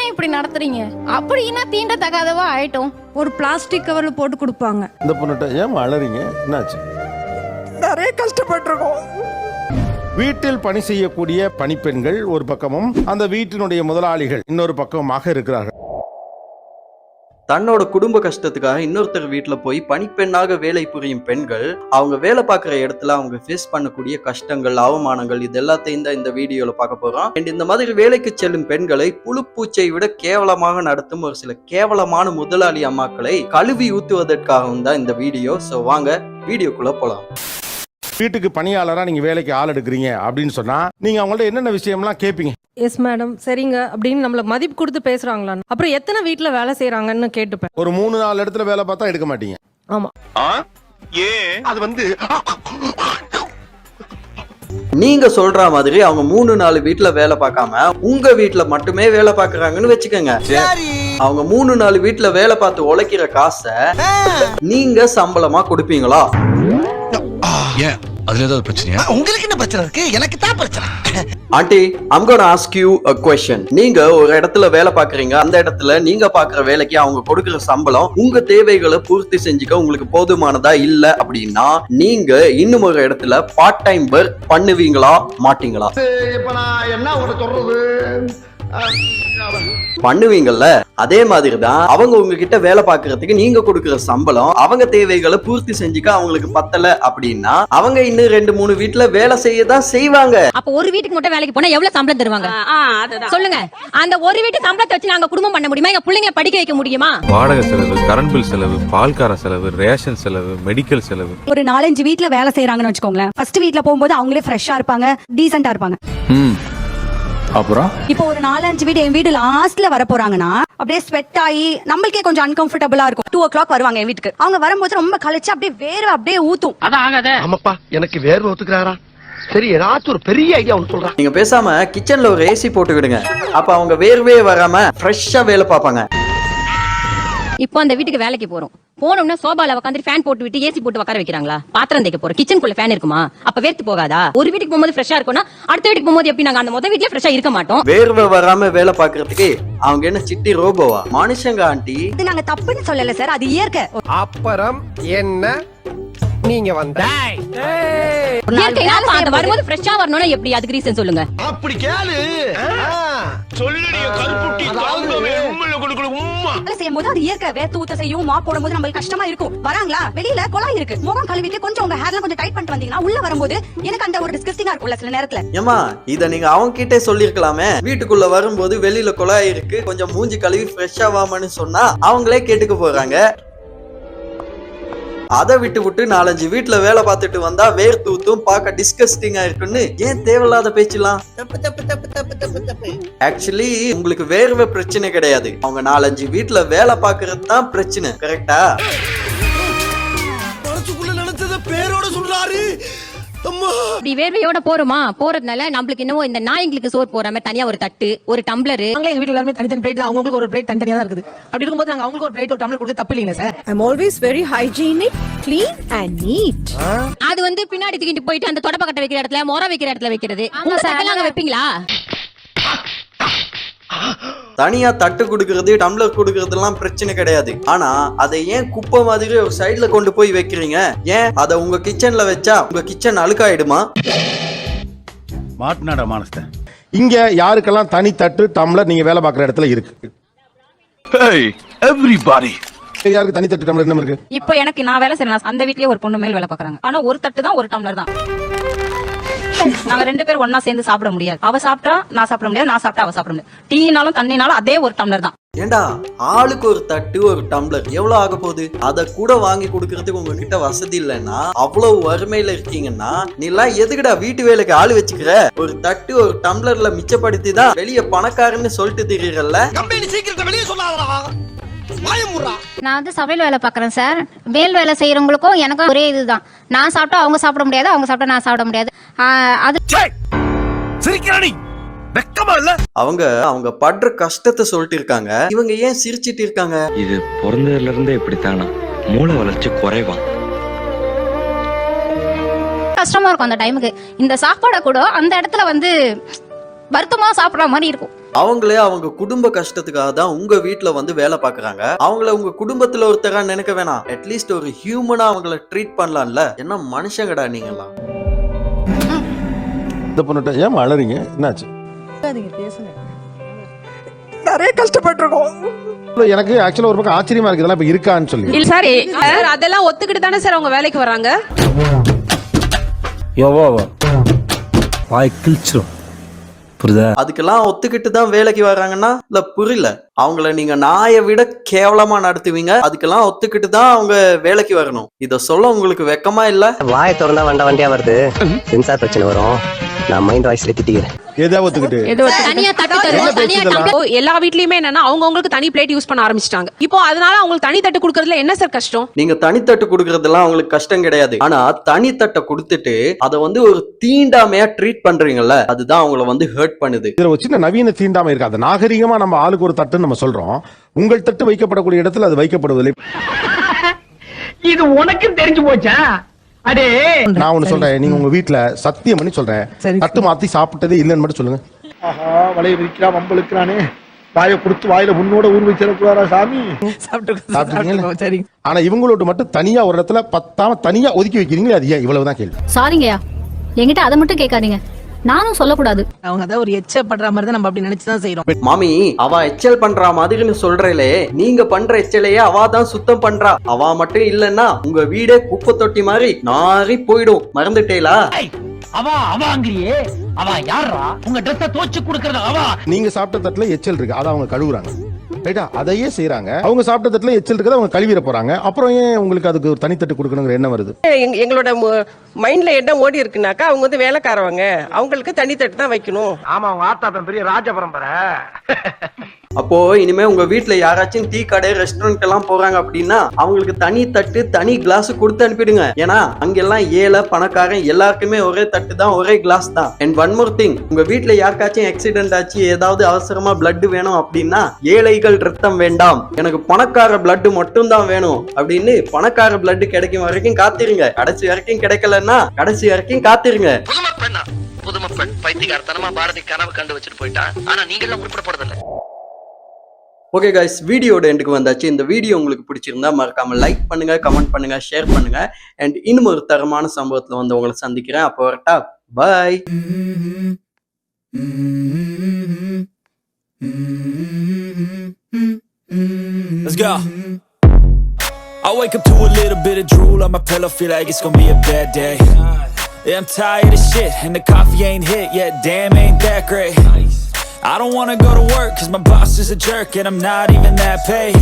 ஏன் இப்படி நடத்துறீங்க? அப்படின்னா தீண்டத்தகாதவா ஆயிட்டோம். ஒரு பிளாஸ்டிக் கவர்ல போட்டு கொடுப்பாங்க. இந்த பொண்ணுட்ட ஏன் அழறீங்க? என்னாச்சு? நிறைய கஷ்டப்பட்டிருக்கோம். வீட்டில் பணி செய்யக்கூடிய பணிப்பெண்கள் ஒரு பக்கமும், அந்த வீட்டினுடைய முதலாளிகள் இன்னொரு பக்கமாக இருக்கிறார்கள். தன்னோட குடும்ப கஷ்டத்துக்காக இன்னொருத்தர் வீட்டுல போய் பணிப்பெண்ணாக வேலை புரியும் பெண்கள் அவங்க வேலை பார்க்குற இடத்துல அவங்க ஃபேஸ் பண்ணக்கூடிய கஷ்டங்கள், அவமானங்கள், இது எல்லாத்தையும் தான் இந்த வீடியோல பார்க்க போறோம். அண்ட் இந்த மாதிரி வேலைக்கு செல்லும் பெண்களை புழுப்பூச்சை விட கேவலமாக நடத்தும் ஒரு சில கேவலமான முதலாளி அம்மாக்களை கழுவி ஊத்துவதற்காகவும் தான் இந்த வீடியோ. ஸோ வாங்க வீடியோக்குள்ள போலாம். வீட்டுக்கு பணியாளரா நீங்க வேலைக்கு ஆள் எடுக்கிறீங்க அப்படின்னு சொன்னா நீங்க அவங்கள்ட்ட என்னென்ன விஷயம்லாம் கேட்பீங்க? எஸ் மேடம், சரிங்க அப்படின்னு நம்மள மதிப்பு கொடுத்து பேசுறாங்களா, அப்புறம் எத்தனை வீட்டுல வேலை செய்யறாங்கன்னு கேட்டுப்பேன். ஒரு 3-4 இடத்துல வேலை பார்த்தா எடுக்க மாட்டீங்க. ஆமா. அது வந்து நீங்க சொல்ற மாதிரி அவங்க 3-4 வீட்டுல வேலை பார்க்காம உங்க வீட்டுல மட்டுமே வேலை பார்க்கறாங்கன்னு வச்சுக்கோங்க. அவங்க 3-4 வீட்டுல வேலை பார்த்து உழைக்கிற காசை நீங்க சம்பளமா கொடுப்பீங்களா? அதுல ஏதாவது பிரச்சனையா? உங்களுக்கு என்ன பிரச்சனை இருக்கு? எனக்கு தான் பிரச்சனை. Aunty, I'm gonna ask you a question. நீங்க ஒரு இடத்துல வேலை பாக்குறீங்க. அந்த இடத்துல நீங்க பாக்குற வேலைக்கு அவங்க கொடுக்கிற சம்பளம் உங்க தேவைகளை பூர்த்தி செஞ்சுக்க உங்களுக்கு போதுமானதா இல்ல அப்படின்னா நீங்க இன்னும் ஒரு இடத்துல பார்ட் டைம் ஒர்க் பண்ணுவீங்களா மாட்டீங்களா? இப்ப நான் என்ன உனக்கு சொல்றது? பண்ணுவீங்கல்ல. அதே மாதிரிதான் அவங்க உங்ககிட்ட வேலை பாக்குறதுக்கு நீங்க கொடுக்கிற சம்பளம் அவங்க தேவைகளை பூர்த்தி செஞ்சுக்க அவங்களுக்கு பத்தல அப்படின்னா அவங்க இன்னும் 2-3 வீட்டுல வேலை செய்யதான் செய்வாங்க. அப்ப ஒரு வீட்டுக்கு மட்டும் வேலைக்கு போனா எவ்வளவு சம்பளம் தருவாங்க சொல்லுங்க? அந்த ஒரு வீட்டு சம்பளத்தை வச்சு நாங்க குடும்பம் பண்ண முடியுமா? எங்க பிள்ளைங்களை படிக்க வைக்க முடியுமா? வாடகை செலவு, கரண்ட் பில் செலவு, பால்கார செலவு, ரேஷன் செலவு, மெடிக்கல் செலவு. ஒரு 4-5 வீட்டுல வேலை செய்யறாங்கன்னு வச்சுக்கோங்களேன். ஃபர்ஸ்ட் வீட்ல போகும்போது அவங்களே ஃப்ரெஷ்ஷா இருப்பாங்க, டீசென்ட்டா இருப்பாங்க. அப்புறம் இப்போ ஒரு 4-5 வீடு என் வீடு லாஸ்ட்ல வர போறாங்கன்னா அப்படியே ஸ்வெட் ஆகி நம்மளுக்கே கொஞ்சம் அன்கம்ஃபர்டபுளா இருக்கும். 2 o'clock வருவாங்க என் வீட்டுக்கு. அவங்க வரும்போது ரொம்ப கழிச்சு அப்படியே வேர்வை அப்படியே ஊத்தும். ஆமாப்பா, எனக்கு வேர்வை ஒத்துக்கிறாரா? சரி, ஏதாச்சும் ஒரு பெரிய ஐடியா ஒன்று சொல்றேன். நீங்க பேசாம கிச்சன்ல ஒரு ஏசி போட்டு விடுங்க. அப்ப அவங்க வேர்வே வராம ஃப்ரெஷ்ஷா வேலை பார்ப்பாங்க. இப்போ அந்த வீட்டுக்கு வேலைக்கு போறோம். போனோம்னா சோபால உட்காந்து ஃபேன் போட்டு விட்டு ஏசி போட்டு உட்கார வைக்கிறாங்களா? பாத்திரம் தேய்க்க போறோம், கிச்சனுக்குள்ள ஃபேன் இருக்குமா? அப்ப வேர்த்து போகாதா? ஒரு வீட்டுக்கு போகும்போது ஃப்ரெஷ்ஷா இருக்கும்னா அடுத்த வீட்டுக்கு போகும்போது எப்படி நாங்க அந்த முதல் வீட்லயே ஃப்ரெஷ்ஷா இருக்க மாட்டோம்? வேர்வை வராம வேலை பாக்குறதுக்கு அவங்க என்ன சிட்டி ரோபோவா? மனுஷங்க ஆண்டி. இது நாங்க தப்புன்னு சொல்லல சார், அது இயற்கை. அப்புறம் என்ன நீங்க வந்த வரும்போது ஃப்ரெஷ்ஷா வரணும்னா எப்படி? அதுக்கு ரீசன் சொல்லுங்க. அப்படி கேளு. சொல்லுடிய கருப்புட்டி தாங்கவே உம்மையில கொடுக்கல உம்மா. வேலை செய்யும் போது அது இயற்கை. வேர்த்து ஊத்த செய்யும். மாப் போடும்போது நமக்கு கஷ்டமா இருக்கும். வராங்களா, வெளியில குழாய் இருக்கு, முகம் கழுவிட்டு கொஞ்சம் உங்க ஹேர்ல கொஞ்சம் டைட் பண்ணிட்டு வந்தீங்கன்னா உள்ள வரும்போது எனக்கு அந்த ஒரு டிஸ்கஸ்டிங்கா இருக்கும்ல சில நேரத்துல. ஏமா இத நீங்க அவங்க கிட்டே சொல்லிருக்கலாமே. வீட்டுக்குள்ள வரும்போது வெளியில குழாய் இருக்கு, கொஞ்சம் மூஞ்சி கழுவி ஃப்ரெஷ்ஷா வாமன்னு சொன்னா அவங்களே கேட்டுக்க போறாங்க. அதை விட்டு 4-5 வீட்டுல வேலை பார்த்துட்டு வந்தா வேர்த்து ஊத்தும், பார்க்க டிஸ்கஸ்டிங்கா இருக்குன்னு ஏன் தேவையில்லாத பேச்சலாம்? ஆக்சுவலி உங்களுக்கு வேர்வை பிரச்சனை கிடையாது, அவங்க 4-5 வீட்டுல வேலை பார்க்கறது தான் பிரச்சனை. கரெக்டா? நினைச்சத பேரோட சொல்றாரு. இப்படி வேர்வையோட போறோமா? போறதுனால நம்மளுக்கு என்னவோ இந்த நாய்களுக்கு சோறு போற மாதிரி தனியா ஒரு தட்டு, ஒரு டம்ளர். நாங்களே எங்க வீட்ல எல்லாரும் தனித்தனி பிளேட் தான். அவங்களுக்கு ஒரு பிளேட் தனித்தனியா தான் இருக்குது. அப்படி இருக்கும்போது நாங்க அவங்களுக்கு ஒரு பிளேட் ஒரு டம்ளர் கொடுத்து தப்பு இல்லைங்க sir. I'm always very hygienic, clean and neat. அது வந்து பின்னாடி தூக்கிட்டு போயிட்டு அந்த தொடப்ப கட்ட வைக்கிற இடத்துல, மொர வைக்கிற இடத்துல வைக்கிறது. உங்க சட்டெல்லாம் வைப்பீங்களா? தனியா தட்டு குடுக்கறது, டம்ளர் குடுக்கறதுலாம் பிரச்சனை கிடையாது. ஆனா அதை ஏன் குப்பை மாதிரி ஒரு சைடுல கொண்டு போய் வைக்கிறீங்க? ஏன் அதை உங்க கிச்சன்ல வச்சா உங்க கிச்சன் அழுக்காயிடுமா? மாட்டுனாடா மானஸ்த. இங்க யாருக்கெல்லாம் தனி தட்டு டம்ளர் நீங்க வேலை பார்க்குற இடத்துல இருக்கு? எவ்ரிபாடி. யாருக்கு தனி தட்டு டம்ளர் என்ன இருக்கு? இப்போ எனக்கு நான் வேலை செய்யறேன், அந்த வீட்லயே ஒரு பொண்ணு மேல் வேலை பாக்குறாங்க. ஆனா ஒரு தட்டு தான், ஒரு டம்ளர் தான். நாங்க 2 பேரும் ஒன்னா சேர்ந்து சாப்பிட முடியாது. அவ சாப்பிட்டா நான் சாப்பிட முடியாது, நான் சாப்பிட்டா அவ சாப்பிட முடியாது. டீனாலும் தண்ணினாலும் அதே ஒரு டம்ளர் தான். ஏண்டா ஆளுக்கு ஒரு தட்டு ஒரு டம்ளர் எவ்வளவு ஆக போகுது? அத கூட வாங்கி கொடுக்கறதுக்கு உங்ககிட்ட வசதி இல்லைன்னா, அவ்வளவு வறுமையில இருக்கீங்கன்னா நீ எல்லாம் எதுக்குடா வீட்டு வேலைக்கு ஆளு வச்சுக்கிற? ஒரு தட்டு ஒரு டம்ளர்ல மிச்சப்படுத்தி தான் வெளிய பணக்காரன்னு சொல்லிட்டு திரியறல்ல. கம்பெனி சீக்கிரத்தை வெளியே சொல்லாதடா. நான் வந்து சமையல் வேலை பார்க்குறேன் சார். மேல் வேலை செய்யறவங்களுக்கும் எனக்கும் ஒரே இதுதான். நான் சாப்பிட்டா அவங்க சாப்பிட முடியாது, அவங்க சாப்பிட்டா நான் சாப்பிட முடியாது. அது அவங்க படுற கஷ்டத்தை சொல்லிட்டு இருக்காங்க. இவங்க ஏன் சிரிச்சிட்டு இருக்காங்க? இது பிறந்ததுல இருந்தே இப்படித்தானா? மூளை வளர்ச்சி குறைவா? கஷ்டமா இருக்கும் அந்த டைமுக்கு. இந்த சாப்பாடை கூட அந்த இடத்துல வந்து வருத்தமா சாப்பிடுற மாதிரி இருக்கும். அவங்களே அவங்க குடும்ப கஷ்டத்துக்காக தான் உங்க வீட்ல வந்து வேலை பாக்குறாங்க. அவங்கள உங்க குடும்பத்துல ஒருத்தரா நினைக்க வேணாம், அட்லீஸ்ட் ஒரு ஹியூமனா அவங்கள ட்ரீட் பண்ணலாம்ல. என்ன மனுஷங்கடா நீங்கலாம். இந்த பொண்ணுட்ட ஏன் அழறீங்க, என்னாச்சு? நிறைய கஷ்டப்பட்டிருக்கோம். எனக்கு ஆக்சுவலா ஒரு பக்கம் ஆச்சரியமா இருக்கு, இதெல்லாம் இப்ப இருக்கான்னு சொல்லி. இல்ல சார் அதெல்லாம் ஒத்துக்கிட்டு தானே சார் அவங்க வேலைக்கு வராங்க. அதுக்கெல்லாம் ஒத்துக்கிட்டு தான் வேலைக்கு வர்றாங்கன்னா இல்ல புரியல. அவங்கள நீங்க நாயை விட கேவலமா நடத்துவீங்க, அதுக்கெல்லாம் ஒத்துக்கிட்டு தான் அவங்க வேலைக்கு வரணும். இத சொல்ல உங்களுக்கு வெக்கமா இல்ல? வாயை திறந்தா வண்டியா வருது, சென்சார் பிரச்சனை வரும். நான் மைண்ட் வாய்ஸ்ல திட்டிக்கிறேன். ஏதாவது ஒத்துக்கிட்டு தனியா தட்டு தருவோம், தனியா complaint. எல்லா வீட்லயுமே என்னன்னா அவங்களுக்கு தனி பிளேட் யூஸ் பண்ண ஆரம்பிச்சிட்டாங்க. இப்போ அதனால அவங்களுக்கு தனி தட்டு குடுக்கறதுல என்ன சார் கஷ்டம்? நீங்க தனித்தட்டு குடுக்கறதெல்லாம் அவங்களுக்கு கஷ்டம் கிடையாது. ஆனா தனித்தட்டை கொடுத்துட்டு அதை வந்து ஒரு தீண்டாமையா ட்ரீட் பண்றீங்கல்ல, அதுதான் அவங்கள வந்து ஹர்ட் பண்ணுது. இதுல ஒரு சின்ன நவீன தீண்டாமை இருக்கு. அது நாகரிகமா நம்ம ஆளுக்கு ஒரு தட்டுன்னு நம்ம சொல்றோம். உங்கள் தட்டு வைக்கப்படக்கூடிய இடத்துல அது வைக்கப்படுவதில்லை. இது உனக்கு தெரிஞ்சு போச்சா? அடே நான் ஒண்ணு சொல்றேன், நீங்க உங்க வீட்டுல சத்தியம் பண்ணி சொல்றேன், தட்டு மாத்தி சாப்பிட்டதே இல்லைன்னு மட்டும் சொல்லுங்க. ஆஹா, வலைய விரிக்கிறா, வம்பளுக்குறானே. வாயை கொடுத்து வாயில உன்னோட ஊர் வச்சிடக்கூடாதா சாமி? சாப்பிட்டுருக்கீங்க. சரி. ஆனா இவங்களோட மட்டும் தனியா ஒரு இடத்துல பத்தாம தனியா ஒதுக்கி வைக்கிறீங்களே, அது ஏன்? இவ்வளவுதான் கேள்வி. சாரிங்கய்யா, என்கிட்ட அதை மட்டும் கேட்காதீங்க, நானும் சொல்லக்கூடாது. அவங்க அதான் ஒரு எச்சப்படுற மாதிரி தான் நம்ம அப்படி நினைச்சுதான் செய்யறோம். மாமி, அவ எச்சல் பண்றா மாதிரின்னு சொல்றேலே, நீங்க பண்ற எச்சலையே அவ தான் சுத்தம் பண்றா. அவ மட்டும் இல்லன்னா உங்க வீடே குப்பை தொட்டி மாதிரி நாரி போயிடும். மறந்துட்டேலா? அவாங்கிறியே, அவ யாரா? உங்க ட்ரெஸ்ஸ தோச்சு குடுக்கறது அவா. நீங்க சாப்பிட்ட தட்டுல எச்சல் இருக்கு, அதை அவங்க கழுவுறாங்க. ரைட்டா? அதையே செய்யறாங்க. அவங்க சாப்பிட்ட தட்டுல எச்சல் இருக்குது, அவங்க கழுவிட போறாங்க. அப்புறம் ஏன் உங்களுக்கு அதுக்கு ஒரு தனித்தட்டு கொடுக்கணுங்கிற எண்ணம் வருது? எங்களோட மைண்ட்ல என்ன ஓடி இருக்குனாக்கா அவங்க வந்து வேலைக்காரவங்க, அவங்களுக்கு தனி தட்டு தான் வைக்கணும். ஆமா, அவங்க ஆத்தாப்பன் பெரிய ராஜ பரம்பரை. அப்போ இனிமே உங்க வீட்டுல யாராச்சும் டீ கடை ரெஸ்டாரண்ட் எல்லாம் போறாங்க அப்படின்னா அவங்களுக்கு தனி தட்டு தனி கிளாஸ் கொடுத்து அனுப்பிடுங்க. ஏன்னா அங்கெல்லாம் ஏழை பணக்காரன் எல்லாருக்குமே ஒரே தட்டு தான், ஒரே கிளாஸ் தான். அண்ட் ஒன் மோர் திங், உங்க வீட்டுல யாருக்காச்சும் ஆக்சிடென்ட் ஆச்சு, ஏதாவது அவசரமா பிளட் வேணும் அப்படின்னா ஏழைகள் ரத்தம் வேண்டாம், எனக்கு பணக்கார பிளட் மட்டும் தான் வேணும் அப்படின்னு பணக்கார பிளட் கிடைக்கும் வரைக்கும் காத்திருங்க. கடைசி வரைக்கும் கிடைக்கலன்னா கடைசி வரைக்கும் காத்திருங்க. புதுமப்பெண் பைத்தியக்காரத்தனமா பாரதி கனவு கண்டு வச்சுட்டு போயிட்டான். ஆனா நீங்க எல்லாம் உருப்பட போறதில்ல. ஓகே கைஸ், வீடியோட எண்டுக்கு வந்தாச்சு. இந்த வீடியோ உங்களுக்கு பிடிச்சிருந்தா மறக்காம லைக் பண்ணுங்க, கமெண்ட் பண்ணுங்க, ஷேர் பண்ணுங்க. அண்ட் இன்னும் ஒரு தரமான சம்பவத்துல வந்து உங்களை சந்திக்கிறேன். அப்போ வரட்டா, பாய். Let's go. I wake up to a little bit of drool on my pillow, feel like it's gonna be a bad day. Yeah, I'm tired of shit, and the coffee ain't hit yet, damn ain't that great. I don't wanna go to work, cause my boss is a jerk, and I'm not even that paid.